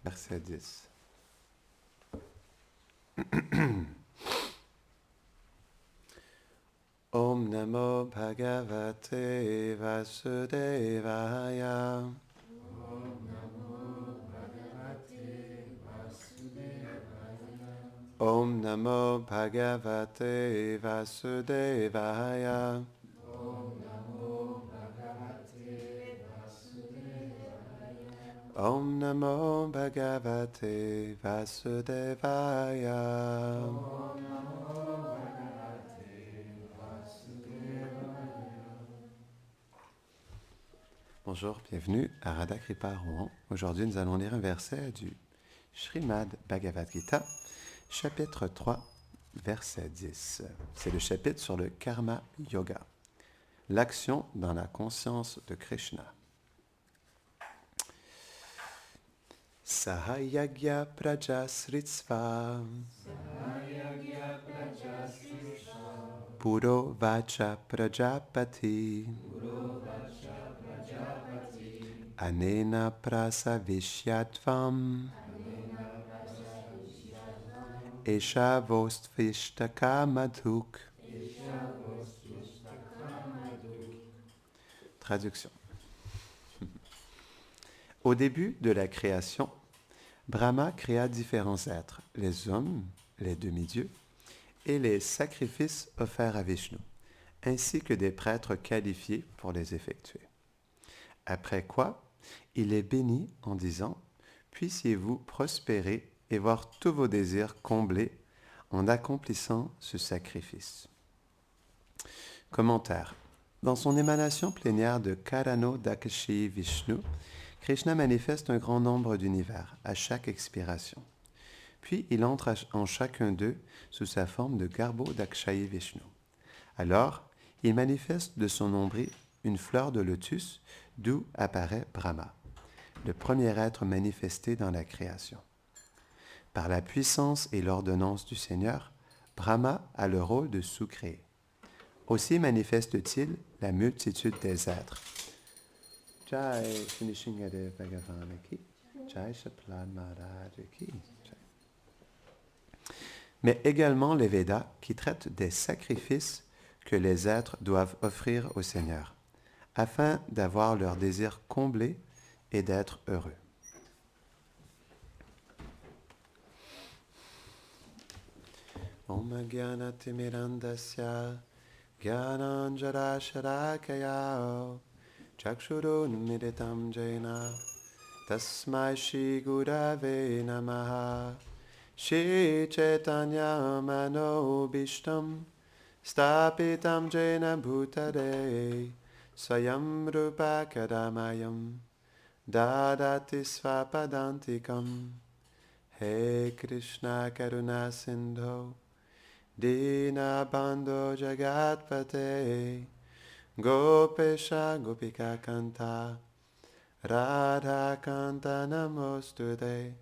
verset 10. Om Namo Bhagavate Vasudevaya. Om Namo Bhagavate Vasudevaya. Om Namo Bhagavate Vasudevaya. Bonjour, bienvenue à Radha Kripa Rouen. Aujourd'hui, nous allons lire un verset du Srimad Bhagavad Gita, chapitre 3, verset 10. C'est le chapitre sur le Karma Yoga, l'action dans la conscience de Krishna. Sahayagya prajasritsva puro vacha prajapati anena prasavishyatvam eshavostvistaka madhuk. Traduction. Au début de la création, Brahma créa différents êtres, les hommes, les demi-dieux, et les sacrifices offerts à Vishnu, ainsi que des prêtres qualifiés pour les effectuer. Après quoi, il les bénit en disant « Puissiez-vous prospérer et voir tous vos désirs comblés en accomplissant ce sacrifice. » Commentaire. Dans son émanation plénière de Karano Dakashi Vishnu, Krishna manifeste un grand nombre d'univers à chaque expiration. Puis il entre en chacun d'eux sous sa forme de Garbo Dakshayi Vishnu. Alors, il manifeste de son nombril une fleur de lotus d'où apparaît Brahma, le premier être manifesté dans la création. Par la puissance et l'ordonnance du Seigneur, Brahma a le rôle de sous-créer. Aussi manifeste-t-il la multitude des êtres. Jai Shunishingadev Bhagavana ki, Jai Shaplad Maharaj ki. Mais également les Védas qui traitent des sacrifices que les êtres doivent offrir au Seigneur, afin d'avoir leurs désirs comblés et d'être heureux. Om Gyana Timirandasya Gyananjara Sharakaya Chakshurunmiritam Jaina Tasmai Shri Gurave Namaha Shri Chaitanya Manobishtam Stapitam Jaina Bhutare Swayam Rupa Kadamayam Dadati Svapadantikam He Krishna Karuna Sindho Dina Bandho Jagatpate Gopesha Gopika Kanta Radha Kanta Namostude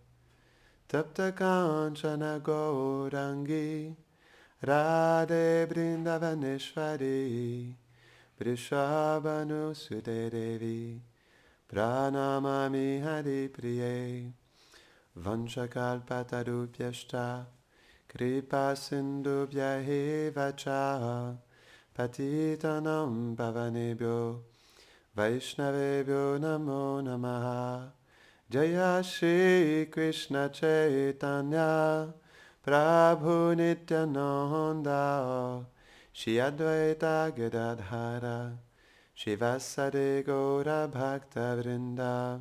Tapta Kanchana Gaurangi Radhe Brindavaneshwari Vrishabhanu Sude Devi Pranamami Hari Priye Vanchakalpatarupyashta Kripa Sindhubhya Vacha Patitanam Pavanebhyo Vaishnavebhyo Namo Namaha Jaya Shri Krishna Chaitanya Prabhu Nityananda Shri Advaita Gadadhara Shivasade Gaura Bhakta Vrinda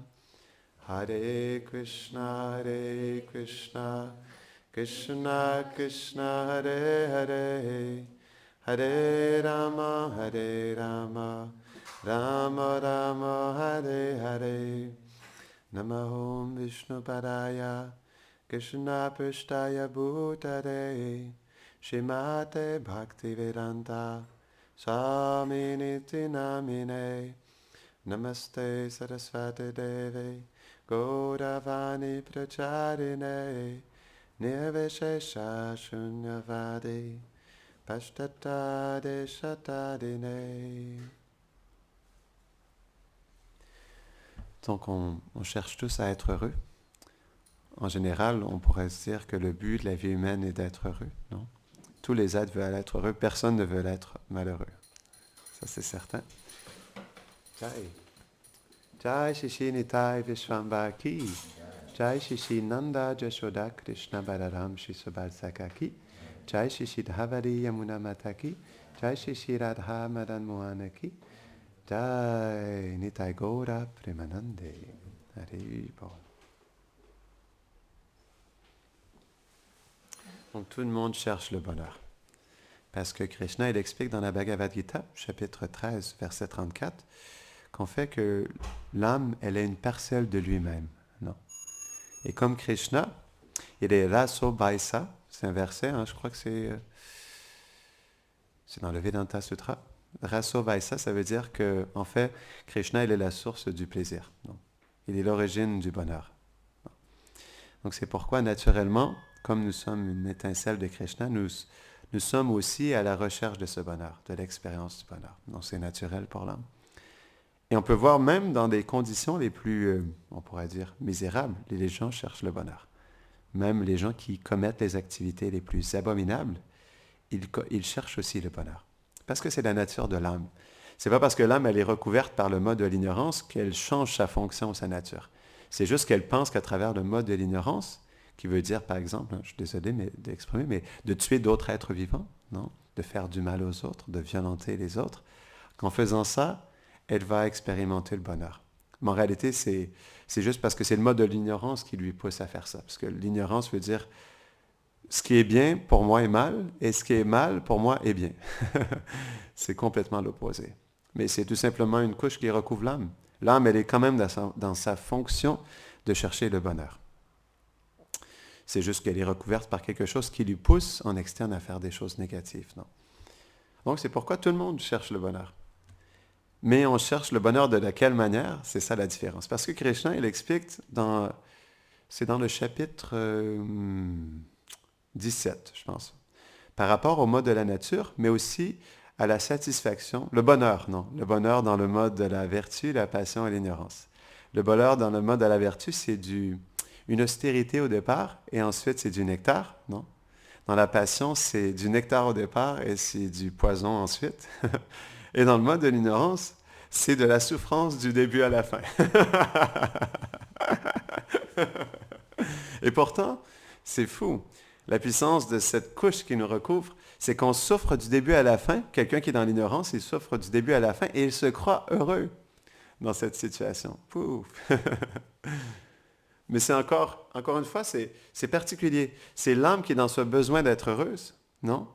Hare Krishna Krishna Krishna Hare Hare Hare Rama Rama Rama Hare Hare Namahom Vishnu Padaya Krishna Prishtaya Bhutare Shrimate Bhaktivedanta Swami Niti Namine Namaste Saraswati Deve Gauravani Pracharine Nirvishesha Shunyavadi Pashtata Deshatadine. Donc on cherche tous à être heureux. en général, on pourrait se dire que le but de la vie humaine est d'être heureux, non? Tous les êtres veulent être heureux, personne ne veut être malheureux. Ça, c'est certain. Jai. Jai Shishi Nitai Vishwamba Ki. Jai Shishi Nanda Jashoda Krishna Balaram Shisubal Sakaki. Jai Shishi Dhavari Yamuna Mataki. Jai Shishi Radha Madan Mohanaki. Jai Nitai Gaura Premanande. Hari Bol. Donc tout le monde cherche le bonheur. Parce que Krishna, il explique dans la Bhagavad Gita, chapitre 13, verset 34, qu'on fait que l'âme, elle est une parcelle de lui-même. Non. Et comme Krishna, il est Raso Vaisa, c'est un verset, je crois que c'est dans le Vedanta Sutra. Raso Vaisa, ça veut dire que, en fait, Krishna, il est la source du plaisir. Non. Il est l'origine du bonheur. Non. Donc c'est pourquoi, naturellement, comme nous sommes une étincelle de Krishna, nous sommes aussi à la recherche de ce bonheur, de l'expérience du bonheur. Donc c'est naturel pour l'âme. Et on peut voir même dans des conditions les plus, on pourrait dire, misérables, les gens cherchent le bonheur. Même les gens qui commettent les activités les plus abominables, ils cherchent aussi le bonheur. Parce que c'est la nature de l'âme. C'est pas parce que l'âme, elle est recouverte par le mode de l'ignorance qu'elle change sa fonction ou sa nature. C'est juste qu'elle pense qu'à travers le mode de l'ignorance, qui veut dire, par exemple, je suis désolé d'exprimer, mais de tuer d'autres êtres vivants, non? De faire du mal aux autres, de violenter les autres. qu'en faisant ça, elle va expérimenter le bonheur. Mais en réalité, c'est juste parce que c'est le mode de l'ignorance qui lui pousse à faire ça. Parce que l'ignorance veut dire ce qui est bien pour moi est mal, et ce qui est mal pour moi est bien. C'est complètement l'opposé. Mais c'est tout simplement une couche qui recouvre l'âme. L'âme, elle est quand même dans sa fonction de chercher le bonheur. C'est juste qu'elle est recouverte par quelque chose qui lui pousse en externe à faire des choses négatives. Non? Donc c'est pourquoi tout le monde cherche le bonheur. Mais on cherche le bonheur de quelle manière? C'est ça la différence. Parce que Krishna, il explique, c'est dans le chapitre 17, je pense, par rapport au mode de la nature, mais aussi à la satisfaction, le bonheur, non, le bonheur dans le mode de la vertu, la passion et l'ignorance. Le bonheur dans le mode de la vertu, c'est une austérité au départ, et ensuite c'est du nectar, non? Dans la passion, c'est du nectar au départ, et c'est du poison ensuite. Et dans le mode de l'ignorance, c'est de la souffrance du début à la fin. Et pourtant, c'est fou. La puissance de cette couche qui nous recouvre, c'est qu'on souffre du début à la fin. Quelqu'un qui est dans l'ignorance, il souffre du début à la fin et il se croit heureux dans cette situation. Pouf! Mais c'est encore une fois, c'est particulier. C'est l'âme qui est dans ce besoin d'être heureuse, non?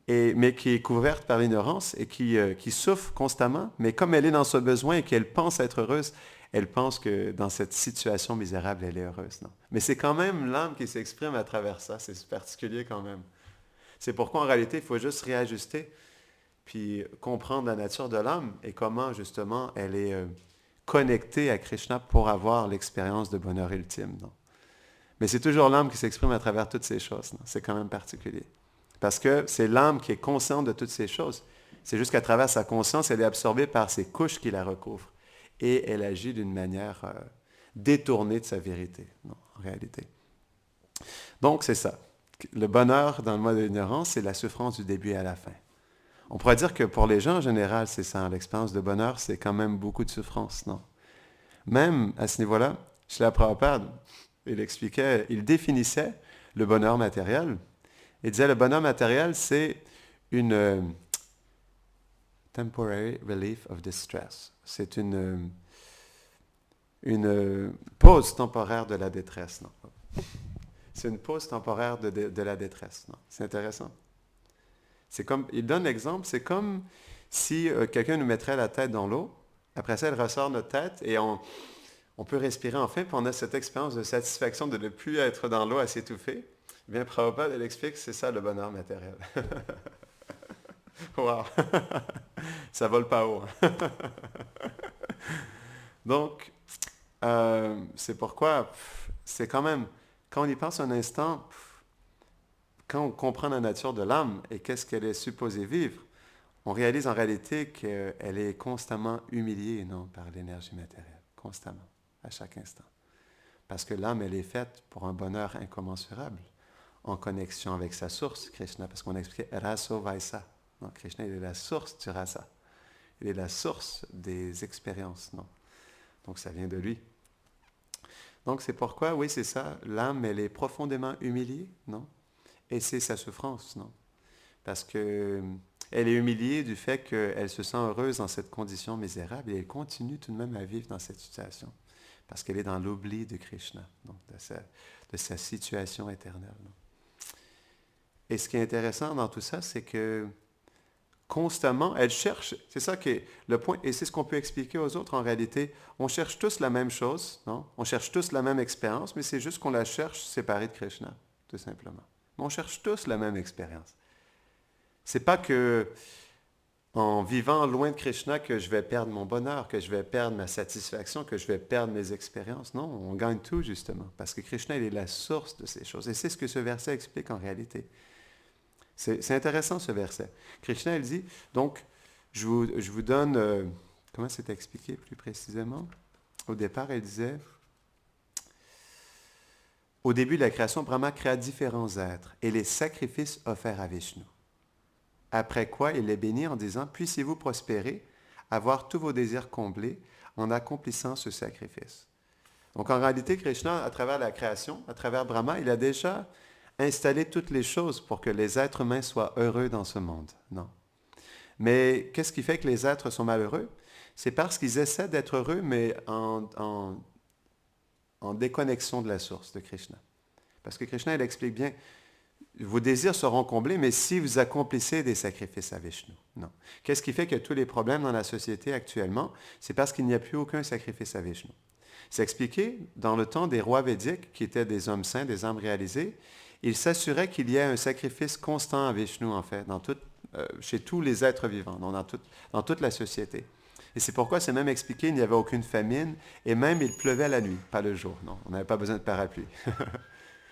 Mais qui est couverte par l'ignorance et qui souffre constamment. Mais comme elle est dans ce besoin et qu'elle pense être heureuse, elle pense que dans cette situation misérable, elle est heureuse. Non? Mais c'est quand même l'âme qui s'exprime à travers ça. C'est particulier quand même. C'est pourquoi en réalité, il faut juste réajuster, puis comprendre la nature de l'âme et comment justement elle est connectée à Krishna pour avoir l'expérience de bonheur ultime. Non? Mais c'est toujours l'âme qui s'exprime à travers toutes ces choses. Non? C'est quand même particulier. Parce que c'est l'âme qui est consciente de toutes ces choses. C'est juste qu'à travers sa conscience, elle est absorbée par ces couches qui la recouvrent. Et elle agit d'une manière détournée de sa vérité, non, en réalité. Donc, c'est ça. Le bonheur dans le mode de l'ignorance, c'est la souffrance du début à la fin. On pourrait dire que pour les gens en général, c'est ça. L'expérience de bonheur, c'est quand même beaucoup de souffrance, non? Même à ce niveau-là, Srila Prabhupada, il définissait le bonheur matériel. Il disait le bonheur matériel, c'est une temporary relief of distress. C'est une pause temporaire de la détresse. Non? C'est une pause temporaire de la détresse. Non? C'est intéressant. Il donne l'exemple, c'est comme si quelqu'un nous mettrait la tête dans l'eau, après ça, elle ressort notre tête et on peut respirer enfin, puis on a cette expérience de satisfaction de ne plus être dans l'eau à s'étouffer. Bien, Prabhupada, elle explique que c'est ça le bonheur matériel. Wow! Ça vole pas haut. Donc, c'est pourquoi, c'est quand même, quand on y pense un instant, quand on comprend la nature de l'âme et qu'est-ce qu'elle est supposée vivre, on réalise en réalité qu'elle est constamment humiliée, non, par l'énergie matérielle, constamment, à chaque instant. Parce que l'âme, elle est faite pour un bonheur incommensurable, en connexion avec sa source, Krishna, parce qu'on a expliqué Raso Vaisa. Non, Krishna, il est la source du rasa. Il est la source des expériences, non? Donc ça vient de lui. Donc c'est pourquoi, oui, c'est ça, l'âme, elle est profondément humiliée, non? Et c'est sa souffrance, non? Parce que elle est humiliée du fait qu'elle se sent heureuse dans cette condition misérable et elle continue tout de même à vivre dans cette situation. Parce qu'elle est dans l'oubli de Krishna, donc de sa situation éternelle. Non? Et ce qui est intéressant dans tout ça, c'est que constamment, elle cherche, c'est ça qui est le point, et c'est ce qu'on peut expliquer aux autres en réalité. On cherche tous la même chose, non? On cherche tous la même expérience, mais c'est juste qu'on la cherche séparée de Krishna, tout simplement. Mais on cherche tous la même expérience. C'est pas que en vivant loin de Krishna que je vais perdre mon bonheur, que je vais perdre ma satisfaction, que je vais perdre mes expériences. Non, on gagne tout justement, parce que Krishna, il est la source de ces choses. Et c'est ce que ce verset explique en réalité. C'est intéressant ce verset. Krishna, il dit, donc, je vous donne, comment c'est expliqué plus précisément? Au départ, il disait, au début de la création, Brahma créa différents êtres et les sacrifices offerts à Vishnu. Après quoi, il les bénit en disant, puissiez-vous prospérer, avoir tous vos désirs comblés en accomplissant ce sacrifice. Donc en réalité, Krishna, à travers la création, à travers Brahma, il a déjà installé toutes les choses pour que les êtres humains soient heureux dans ce monde. Non. Mais qu'est-ce qui fait que les êtres sont malheureux? C'est parce qu'ils essaient d'être heureux, mais en déconnexion de la source de Krishna. Parce que Krishna, il explique bien, vos désirs seront comblés, mais si vous accomplissez des sacrifices à Vishnu. Non. Qu'est-ce qui fait que tous les problèmes dans la société actuellement? C'est parce qu'il n'y a plus aucun sacrifice à Vishnu. C'est expliqué dans le temps des rois védiques, qui étaient des hommes saints, des âmes réalisées. Ils s'assuraient qu'il y ait un sacrifice constant à Vishnu, en fait, chez tous les êtres vivants, dans toute la société. Et c'est pourquoi c'est même expliqué, il n'y avait aucune famine, et même il pleuvait la nuit, pas le jour. Non, on n'avait pas besoin de parapluie.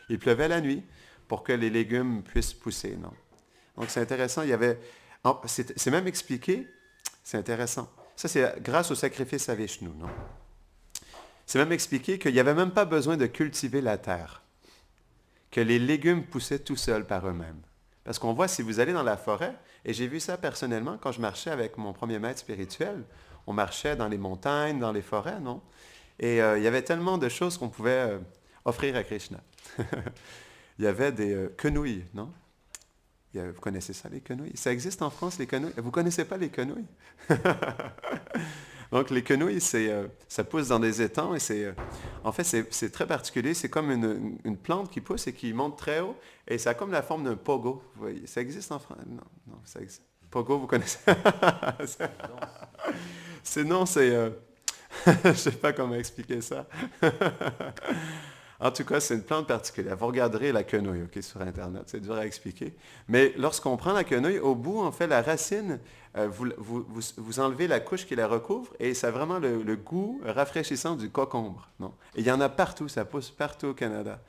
Il pleuvait la nuit pour que les légumes puissent pousser. Non? Donc c'est intéressant, c'est même expliqué, c'est intéressant. Ça, c'est grâce au sacrifice à Vishnu. Non? C'est même expliqué qu'il n'y avait même pas besoin de cultiver la terre, que les légumes poussaient tout seuls par eux-mêmes. Parce qu'on voit, si vous allez dans la forêt, et j'ai vu ça personnellement quand je marchais avec mon premier maître spirituel, on marchait dans les montagnes, dans les forêts, non? Et il y avait tellement de choses qu'on pouvait offrir à Krishna. Il y avait des quenouilles, non? Vous connaissez ça, les quenouilles? Ça existe en France, les quenouilles? Vous ne connaissez pas les quenouilles? Donc, les quenouilles, ça pousse dans des étangs et en fait, c'est très particulier. C'est comme une plante qui pousse et qui monte très haut et ça a comme la forme d'un pogo. Vous voyez, ça existe en France? Non, non, ça existe. Pogo, vous connaissez? Je ne sais pas comment expliquer ça. En tout cas, c'est une plante particulière. Vous regarderez la quenouille, OK, sur Internet. C'est dur à expliquer. Mais lorsqu'on prend la quenouille, au bout, en fait, la racine, vous enlevez la couche qui la recouvre et ça a vraiment le goût rafraîchissant du concombre. Non? Et il y en a partout, ça pousse partout au Canada.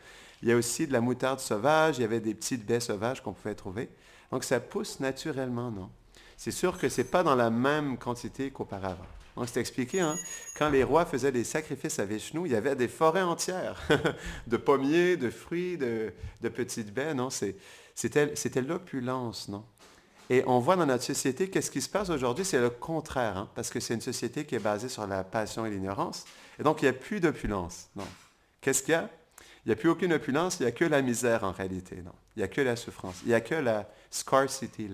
Il y a aussi de la moutarde sauvage, il y avait des petites baies sauvages qu'on pouvait trouver. Donc, ça pousse naturellement, non? C'est sûr que ce n'est pas dans la même quantité qu'auparavant. Donc, c'est expliqué, hein? Quand les rois faisaient des sacrifices à Vishnu, il y avait des forêts entières de pommiers, de fruits, de petites baies, non? C'était l'opulence, non? Et on voit dans notre société, qu'est-ce qui se passe aujourd'hui? C'est le contraire, hein? Parce que c'est une société qui est basée sur la passion et l'ignorance. Et donc, il n'y a plus d'opulence, non? Qu'est-ce qu'il y a? Il n'y a plus aucune opulence, il n'y a que la misère en réalité, non? Il n'y a que la souffrance. Il n'y a que la scarcity,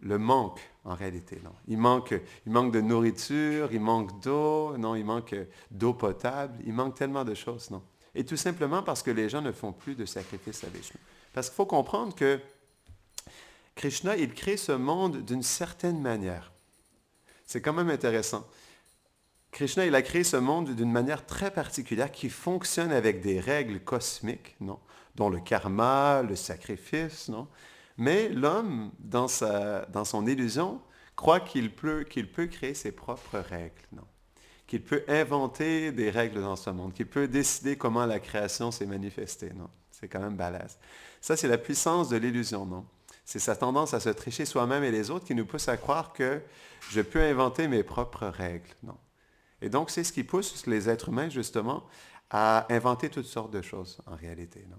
le manque, en réalité, non. Il manque de nourriture, il manque d'eau, non, il manque d'eau potable, il manque tellement de choses, non. Et tout simplement parce que les gens ne font plus de sacrifices à Vishnu. Parce qu'il faut comprendre que Krishna, il crée ce monde d'une certaine manière. C'est quand même intéressant. Krishna, il a créé ce monde d'une manière très particulière qui fonctionne avec des règles cosmiques, non, dont le karma, le sacrifice, non. Mais l'homme, dans son illusion, croit qu'il peut créer ses propres règles, non? Qu'il peut inventer des règles dans ce monde, qu'il peut décider comment la création s'est manifestée, non? C'est quand même balèze. Ça, c'est la puissance de l'illusion, non? C'est sa tendance à se tricher soi-même et les autres qui nous pousse à croire que je peux inventer mes propres règles, non? Et donc, c'est ce qui pousse les êtres humains, justement, à inventer toutes sortes de choses, en réalité. Non?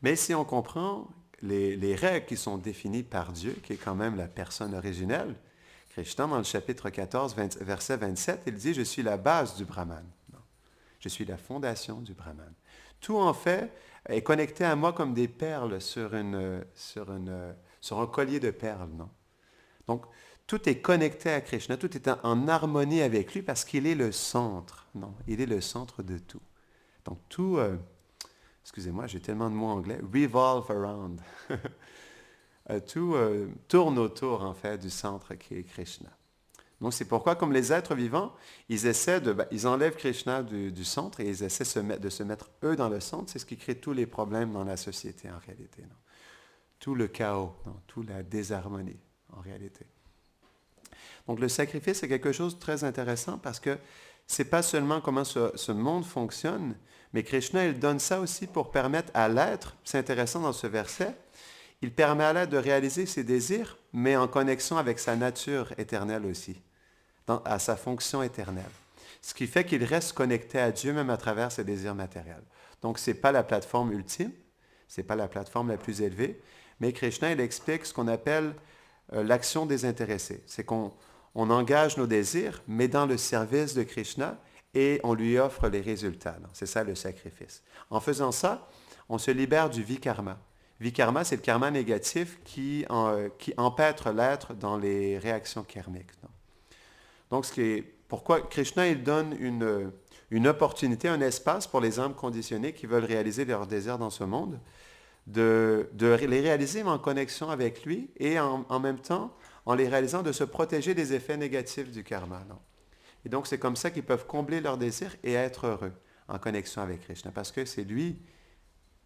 Mais si on comprend les règles qui sont définies par Dieu, qui est quand même la personne originelle, Krishna, dans le chapitre 14, verset 27, il dit « Je suis la base du Brahman. Non. Je suis la fondation du Brahman. Tout, en fait, est connecté à moi comme des perles sur un collier de perles. Non? Donc, tout est connecté à Krishna, tout est en harmonie avec lui parce qu'il est le centre. Non, il est le centre de tout. Donc, tout, excusez-moi, j'ai tellement de mots anglais, revolve around. Tout tourne autour, en fait, du centre qui est Krishna. Donc, c'est pourquoi, comme les êtres vivants, ils enlèvent Krishna du centre et ils essaient de se mettre eux dans le centre. C'est ce qui crée tous les problèmes dans la société, en réalité. Non? Tout le chaos, non? Toute la désharmonie, en réalité. Donc, le sacrifice est quelque chose de très intéressant parce que ce n'est pas seulement comment ce monde fonctionne, mais Krishna, il donne ça aussi pour permettre à l'être, c'est intéressant dans ce verset, il permet à l'être de réaliser ses désirs, mais en connexion avec sa nature éternelle aussi, à sa fonction éternelle. Ce qui fait qu'il reste connecté à Dieu même à travers ses désirs matériels. Donc, ce n'est pas la plateforme ultime, ce n'est pas la plateforme la plus élevée, mais Krishna, il explique ce qu'on appelle l'action désintéressée. C'est qu'on engage nos désirs, mais dans le service de Krishna, et on lui offre les résultats. C'est ça le sacrifice. En faisant ça, on se libère du vikarma. Vikarma, c'est le karma négatif qui empêtre l'être dans les réactions karmiques. Non? Donc, pourquoi Krishna, il donne une opportunité, un espace pour les âmes conditionnées qui veulent réaliser leurs désirs dans ce monde, de les réaliser mais en connexion avec lui et en même temps, en les réalisant, de se protéger des effets négatifs du karma. Non? Et donc, c'est comme ça qu'ils peuvent combler leurs désirs et être heureux en connexion avec Krishna. Parce que c'est lui,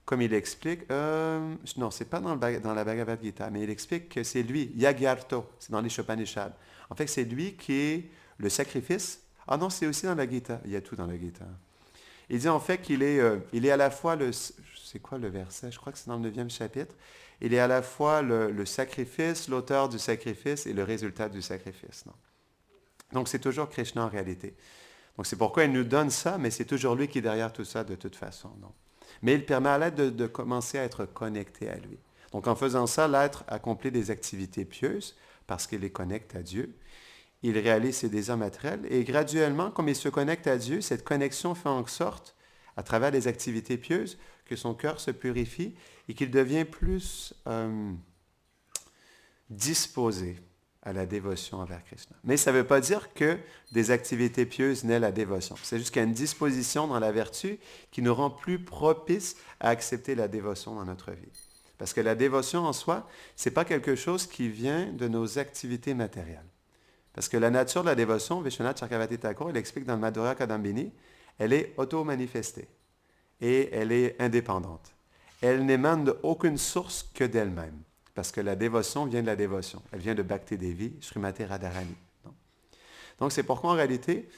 comme il explique, non, c'est pas dans la Bhagavad Gita, mais il explique que c'est lui, Yagyarto, c'est dans les Upanishads. En fait, c'est lui qui est le sacrifice. Ah non, c'est aussi dans la Gita, il y a tout dans la Gita. Il dit en fait qu'il est à la fois c'est quoi le verset? Je crois que c'est dans le 9e chapitre. Il est à la fois le sacrifice, l'auteur du sacrifice et le résultat du sacrifice. Non? Donc, c'est toujours Krishna en réalité. Donc, c'est pourquoi il nous donne ça, mais c'est toujours lui qui est derrière tout ça de toute façon. Non? Mais il permet à l'être de commencer à être connecté à lui. Donc, en faisant ça, l'être accomplit des activités pieuses parce qu'il les connecte à Dieu. Il réalise ses désirs matériels et graduellement, comme il se connecte à Dieu, cette connexion fait en sorte, à travers les activités pieuses, que son cœur se purifie et qu'il devient plus disposé à la dévotion envers Krishna. Mais ça ne veut pas dire que des activités pieuses naissent la dévotion. C'est juste qu'il y a une disposition dans la vertu qui nous rend plus propices à accepter la dévotion dans notre vie. Parce que la dévotion en soi, ce n'est pas quelque chose qui vient de nos activités matérielles. Parce que la nature de la dévotion, Vishwanath Chakravarti Thakur, il explique dans le Madhurya Kadambini, elle est auto-manifestée et elle est indépendante. Elle n'émane d'aucune source que d'elle-même. Parce que la dévotion vient de la dévotion. Elle vient de Bhakti Devi, Srimati Radharani. Donc, c'est pourquoi, en réalité,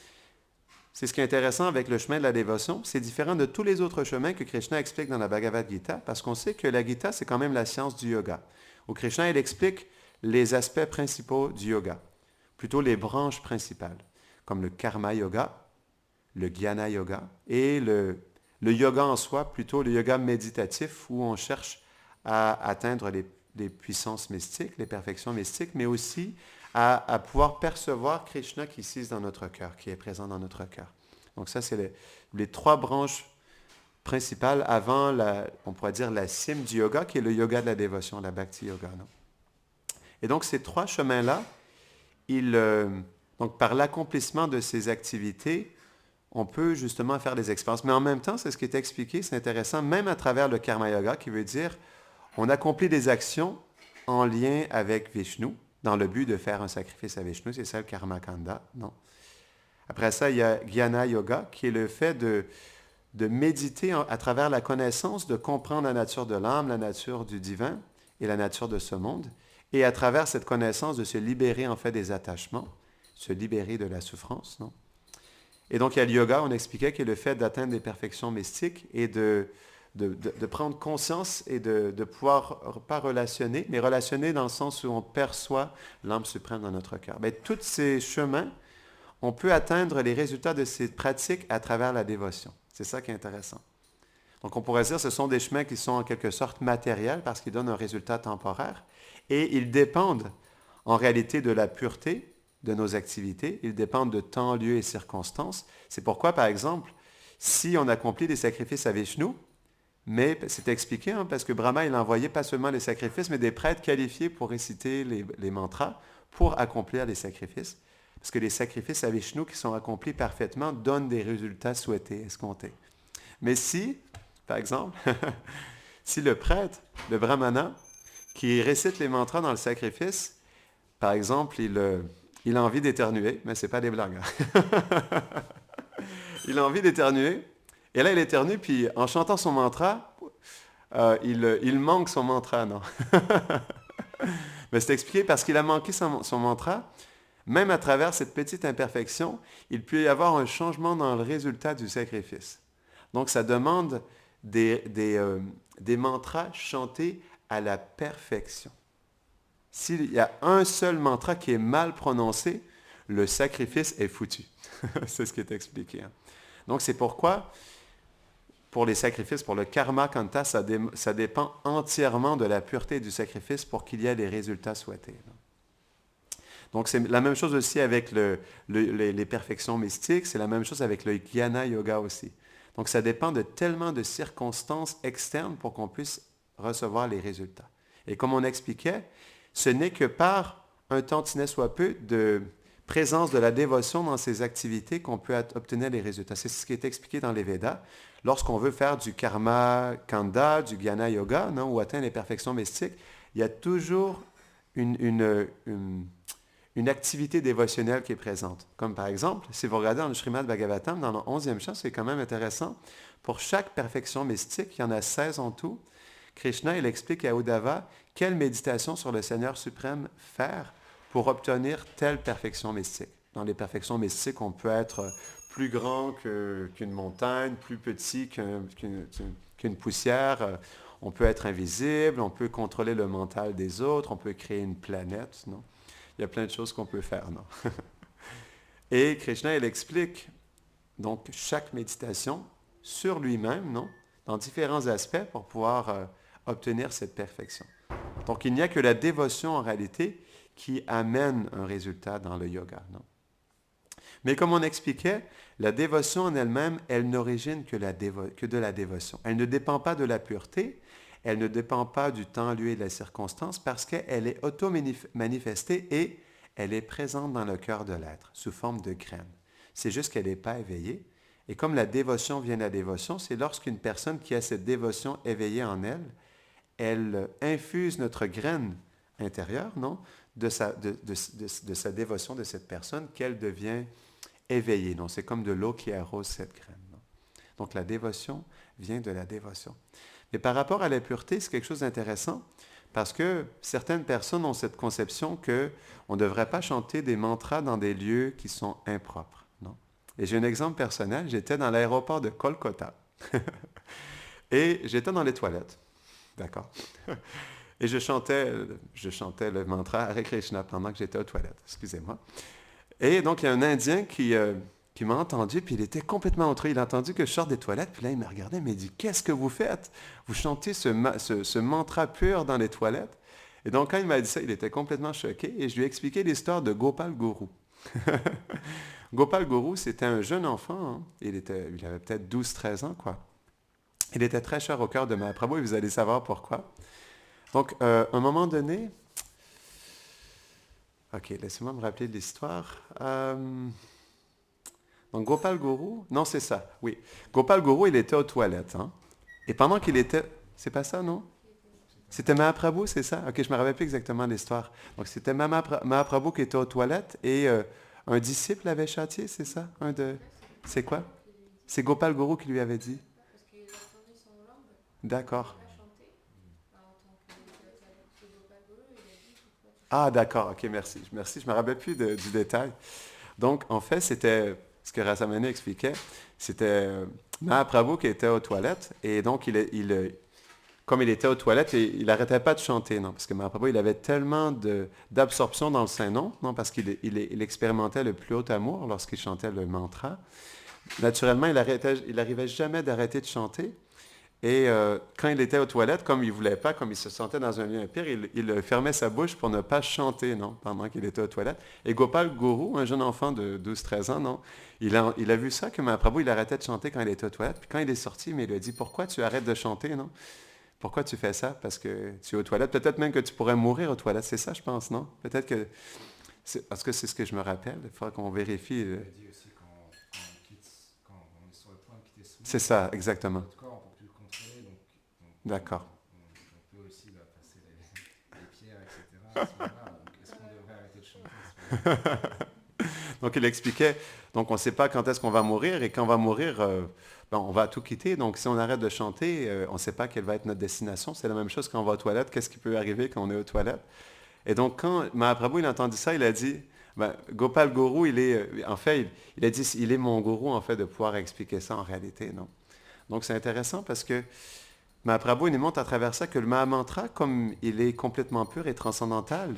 c'est ce qui est intéressant avec le chemin de la dévotion. C'est différent de tous les autres chemins que Krishna explique dans la Bhagavad Gita, parce qu'on sait que la Gita, c'est quand même la science du yoga, où Krishna, il explique les aspects principaux du yoga, plutôt les branches principales, comme le karma yoga, le jnana yoga, et le yoga en soi, plutôt le yoga méditatif, où on cherche à atteindre les puissances mystiques, les perfections mystiques, mais aussi à pouvoir percevoir Krishna qui est dans notre cœur, qui est présent dans notre cœur. Donc ça, c'est les 3 branches principales avant, on pourrait dire, la cime du yoga, qui est le yoga de la dévotion, la bhakti yoga. Non? Et donc, ces 3 chemins-là, donc par l'accomplissement de ces activités, on peut justement faire des expériences. Mais en même temps, c'est ce qui est expliqué, c'est intéressant, même à travers le karma yoga, qui veut dire on accomplit des actions en lien avec Vishnu, dans le but de faire un sacrifice à Vishnu, c'est ça le karma kanda, non? Après ça, il y a jnana yoga, qui est le fait de méditer à travers la connaissance, de comprendre la nature de l'âme, la nature du divin et la nature de ce monde, et à travers cette connaissance de se libérer en fait des attachements, se libérer de la souffrance, non? Et donc, il y a le yoga, on expliquait, qui est le fait d'atteindre des perfections mystiques et de prendre conscience et de pouvoir, pas relationner, mais relationner dans le sens où on perçoit l'âme suprême dans notre cœur. Bien, tous ces chemins, on peut atteindre les résultats de ces pratiques à travers la dévotion. C'est ça qui est intéressant. Donc, on pourrait dire que ce sont des chemins qui sont en quelque sorte matériels parce qu'ils donnent un résultat temporaire et ils dépendent en réalité de la pureté de nos activités. Ils dépendent de temps, lieu et circonstances. C'est pourquoi, par exemple, si on accomplit des sacrifices à Vishnu, mais c'est expliqué, hein, parce que Brahma, il a envoyé pas seulement les sacrifices, mais des prêtres qualifiés pour réciter les mantras, pour accomplir les sacrifices. Parce que les sacrifices à Vishnu qui sont accomplis parfaitement donnent des résultats souhaités, escomptés. Mais si, par exemple, si le prêtre, le brahmana, qui récite les mantras dans le sacrifice, par exemple, il a envie d'éternuer, mais ce n'est pas des blagues. Hein. Il a envie d'éternuer, et là il éternue, puis en chantant son mantra, il manque son mantra, non? Mais c'est expliqué parce qu'il a manqué son mantra, même à travers cette petite imperfection, il peut y avoir un changement dans le résultat du sacrifice. Donc ça demande des mantras chantés à la perfection. S'il y a un seul mantra qui est mal prononcé, le sacrifice est foutu. C'est ce qui est expliqué. Hein. Donc c'est pourquoi, pour les sacrifices, pour le karma kanta, ça dépend entièrement de la pureté du sacrifice pour qu'il y ait les résultats souhaités. Donc c'est la même chose aussi avec les perfections mystiques, c'est la même chose avec le jnana yoga aussi. Donc ça dépend de tellement de circonstances externes pour qu'on puisse recevoir les résultats. Et comme on expliquait, ce n'est que par un tantinet soit peu de présence de la dévotion dans ces activités qu'on peut obtenir les résultats. C'est ce qui est expliqué dans les Védas. Lorsqu'on veut faire du karma kanda, du jnana yoga, non, ou atteindre les perfections mystiques, il y a toujours une activité dévotionnelle qui est présente. Comme par exemple, si vous regardez dans le Srimad Bhagavatam, dans le 11e chant, c'est quand même intéressant. Pour chaque perfection mystique, il y en a 16 en tout. Krishna, il explique à Uddhava quelle méditation sur le Seigneur suprême faire pour obtenir telle perfection mystique. Dans les perfections mystiques, on peut être plus grand qu'une montagne, plus petit qu'une poussière. On peut être invisible, on peut contrôler le mental des autres, on peut créer une planète, non? Il y a plein de choses qu'on peut faire, non? Et Krishna, il explique donc chaque méditation sur lui-même, non? Dans différents aspects pour pouvoir obtenir cette perfection. Donc, il n'y a que la dévotion en réalité qui amène un résultat dans le yoga, non? Mais comme on expliquait, la dévotion en elle-même, elle n'origine que de la dévotion. Elle ne dépend pas de la pureté, elle ne dépend pas du temps, lieu et de la circonstance parce qu'elle est auto-manifestée et elle est présente dans le cœur de l'être sous forme de graine. C'est juste qu'elle n'est pas éveillée. Et comme la dévotion vient de la dévotion, c'est lorsqu'une personne qui a cette dévotion éveillée en elle, elle infuse notre graine intérieure, non, de sa dévotion de cette personne, qu'elle devient éveillée. Donc, c'est comme de l'eau qui arrose cette graine. Non? Donc, la dévotion vient de la dévotion. Mais par rapport à la pureté, c'est quelque chose d'intéressant parce que certaines personnes ont cette conception qu'on ne devrait pas chanter des mantras dans des lieux qui sont impropres. Non? Et j'ai un exemple personnel. J'étais dans l'aéroport de Kolkata et j'étais dans les toilettes. D'accord? Et je chantais le mantra Hare Krishna pendant que j'étais aux toilettes. Excusez-moi. Et donc, il y a un Indien qui m'a entendu, puis il était complètement outré. Il a entendu que je sors des toilettes, puis là, il me regardait et il m'a dit « Qu'est-ce que vous faites? Vous chantez ce mantra pur dans les toilettes? » Et donc, quand il m'a dit ça, il était complètement choqué, et je lui ai expliqué l'histoire de Gopal Guru. Gopal Guru, c'était un jeune enfant, hein. Il avait peut-être 12-13 ans, quoi. Il était très cher au cœur de Mahaprabhu, et vous allez savoir pourquoi. Donc, à un moment donné... OK, laissez-moi me rappeler de l'histoire. Donc, Gopal Guru... Non, c'est ça, oui. Gopal Guru, il était aux toilettes. Hein? Et pendant qu'il était... C'est pas ça, non? C'était Mahaprabhu, c'est ça? OK, je ne me rappelle plus exactement l'histoire. Donc, c'était Mahaprabhu qui était aux toilettes et un disciple l'avait châtié, c'est ça? C'est quoi? C'est Gopal Guru qui lui avait dit? D'accord. Ah, d'accord, ok, merci. Merci, je ne me rappelle plus du détail. Donc, en fait, c'était ce que Rasamani expliquait, c'était Mahaprabhu qui était aux toilettes, et donc comme il était aux toilettes, il n'arrêtait pas de chanter, non? Parce que Mahaprabhu, il avait tellement d'absorption dans le Saint-Nom, non? Parce qu'il expérimentait le plus haut amour lorsqu'il chantait le mantra. Naturellement, il n'arrivait jamais d'arrêter de chanter. Et quand il était aux toilettes, comme il ne voulait pas, comme il se sentait dans un lieu impur, il fermait sa bouche pour ne pas chanter, non, pendant qu'il était aux toilettes. Et Gopal Guru, un jeune enfant de 12-13 ans, non, il a vu ça, que Mahaprabhu, il arrêtait de chanter quand il était aux toilettes. Puis quand il est sorti, mais il lui a dit, pourquoi tu arrêtes de chanter, non? Pourquoi tu fais ça? Parce que tu es aux toilettes. Peut-être même que tu pourrais mourir aux toilettes. C'est ça, je pense, non? Peut-être que... Parce que c'est ce que je me rappelle. Il faudra qu'on vérifie. Il a dit aussi quand on est sur le point de quitter ce monde, C'est ça, exactement. notre corps, on ne peut plus le contrôler, D'accord. on peut aussi passer les pierres, etc. À ce moment-là. Donc, est-ce qu'on devrait arrêter de chanter à ce moment-là? Donc, il expliquait, donc on ne sait pas quand est-ce qu'on va mourir, et quand on va mourir, on va tout quitter. Donc, si on arrête de chanter, on ne sait pas quelle va être notre destination. C'est la même chose quand on va aux toilettes. Qu'est-ce qui peut arriver quand on est aux toilettes? Et donc, quand Mahaprabhu, il a entendu ça, il a dit, Gopal Guru, en fait, il a dit, il est mon gourou, en fait, de pouvoir expliquer ça en réalité, non? Donc, c'est intéressant parce que Mahaprabhu, il nous montre à travers ça que le Mahamantra, comme il est complètement pur et transcendantal,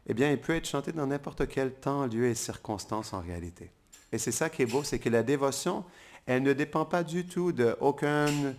eh bien, il peut être chanté dans n'importe quel temps, lieu et circonstance en réalité. Et c'est ça qui est beau, c'est que la dévotion, elle ne dépend pas du tout d'aucune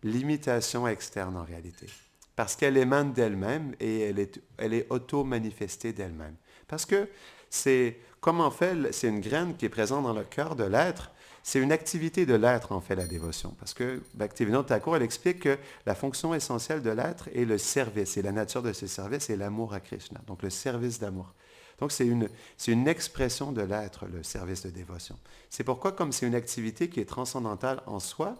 limitation externe en réalité. Parce qu'elle émane d'elle-même et elle est auto-manifestée d'elle-même. Parce que c'est, comme en fait, c'est une graine qui est présente dans le cœur de l'être, c'est une activité de l'être, en fait, la dévotion. Parce que Bhaktivinoda Thakur, elle explique que la fonction essentielle de l'être est le service. Et la nature de ce service est l'amour à Krishna. Donc, le service d'amour. Donc, c'est une expression de l'être, le service de dévotion. C'est pourquoi, comme c'est une activité qui est transcendantale en soi,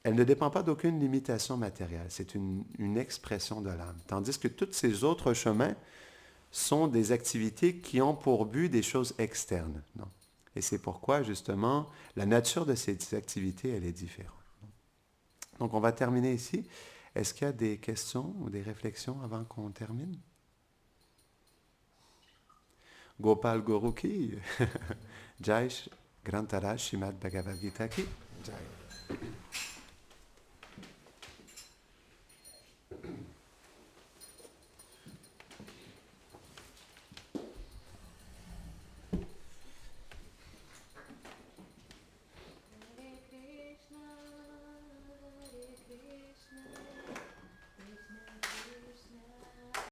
elle ne dépend pas d'aucune limitation matérielle. C'est une expression de l'âme. Tandis que tous ces autres chemins sont des activités qui ont pour but des choses externes. Non? Et c'est pourquoi, justement, la nature de ces activités, elle est différente. Donc, on va terminer ici. Est-ce qu'il y a des questions ou des réflexions avant qu'on termine? Gopal Guru ki, Jai Grantaraj Shrimad Bhagavad Gita ki, Jai.